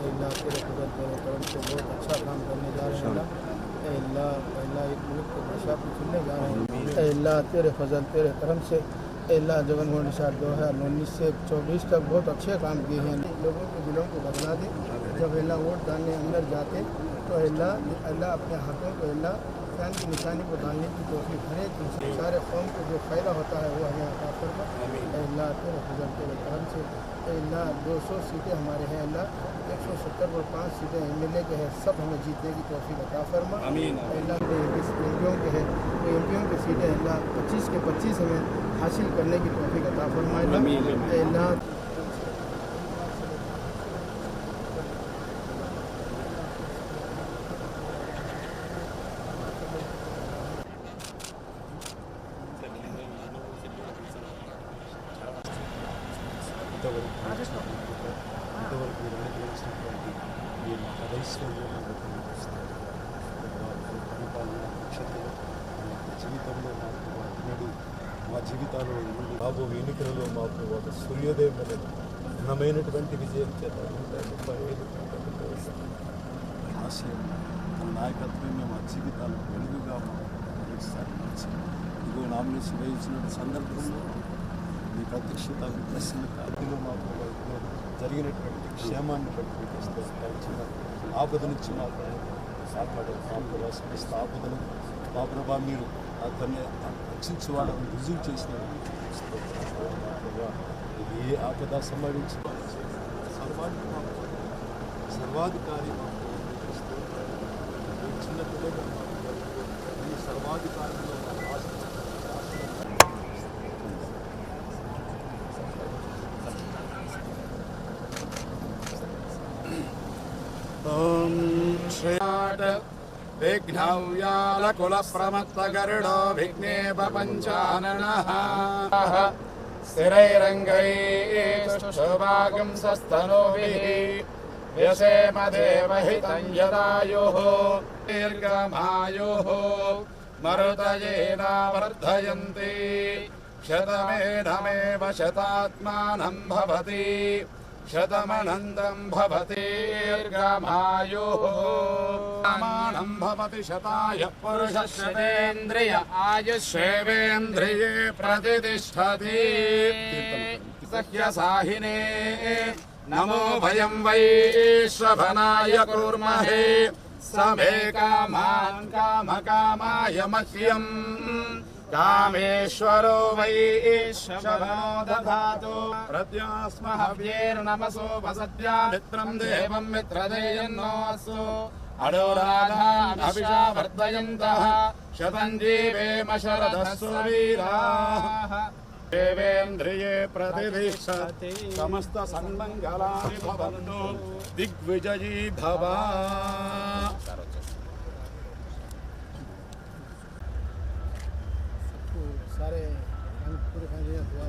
अल्लाह तेरे फजल तेरे करम से बहुत अच्छा काम करने जा रहे हैं अल्लाह। अल्लाह एक मुल्क को नशा को चुनने जा रहे हैं अल्लाह तेरे फजल तेरे करम से अल्लाह। जवन वो निशा 2019 से 24 तक बहुत अच्छे काम किए हैं। लोगों के दिलों को बदला दे। जब अल्लाह वोट डालने अंदर जाते तो अल्लाह अपने हाथों को अल्लाह फैन की निशानी को डालने की तौफीक हर एक सारे कौम को जो फ़ायदा होता है वो हमें अता फरमा अल्लाह तेरे फजल तेरे करम से अल्लाह। 200 सीटें हमारे हैं अल्लाह, 170 और 5 सीटें MLA के हैं, सब हमें जीतने की तौफीक अता फरमा अल्लाह। एमपियों के हैं तो एमपियों की सीटें अल्लाह 25 के 25 हमें हासिल करने की तौफीक अता फरमा अल्लाह। ఇంతవరకు మీరు అనుగ్రహించినటువంటి ఈ ఐశ్వర్యం పరిపాలన నక్షత్రం జీవితంలో మాకు ఈనాడు మా జీవితాల్లో రాబో ఎన్నికలలో మాకు ఒక సూర్యోదయం అనేది ఘనమైనటువంటి విజయం చేత 135 ఆశయం మన నాయకత్వమే మా జీవితాలు వెలుగుగా మరోసారి ఇదిగో నామినేషన్ వేయించిన సందర్భంలో మీ ప్రత్యక్షత ప్రసన్నతలో మాకు జరిగినటువంటి క్షేమాన్ని బట్టి మీకు చిన్న ఆపద నుంచి మాకు కాపాడారు. మా ప్రభావ సమస్త ఆపదను మా ప్రభావ మీరు దాన్ని రక్షించే వాళ్ళని రుజువు చేసిన మా ప్రభావ ఇది ఏ ఆపద సంభవించి సర్వాధికారి చిన్న పిల్లలు ఈ సర్వాధికారంలో ओम श्रीनाथ विघ्नव्यालकुलप्रमत्तगरुडो विघ्नेपपञ्चाननः स्थिरैरङ्गैस्तुष्टुभागं सस्तनूभिः व्यसेम देवहितं यदायुः दीर्घमायुः मरुतयेनावर्धयन्ति शतमेधमेव शतात्मानं भवति शतमनन्तं भवति दीर्घमायुः समानं भवति शताय पुरुषश्रेवेन्द्रिय आयुष्येवेन्द्रिये प्रतिष्ठति सह्यसाहिने नमो भयं वैश्रवणाय कुर्महे समे कामान् कामकामाय मह्यम् कामेश्वरो वैश्रवणो दधातु प्रत्यास्महव्यैर्नमसो वसत्या मित्रं देवं मित्रदेयन्नोऽस्तु अडोराधानभिषा वर्धयन्तः शतं जीवेम शरदस्व वीराः देवेन्द्रिये प्रतिष्ठति समस्त सन्मङ्गलानि भवन्तु दिग्विजयी भव। सारे पूरे दुआ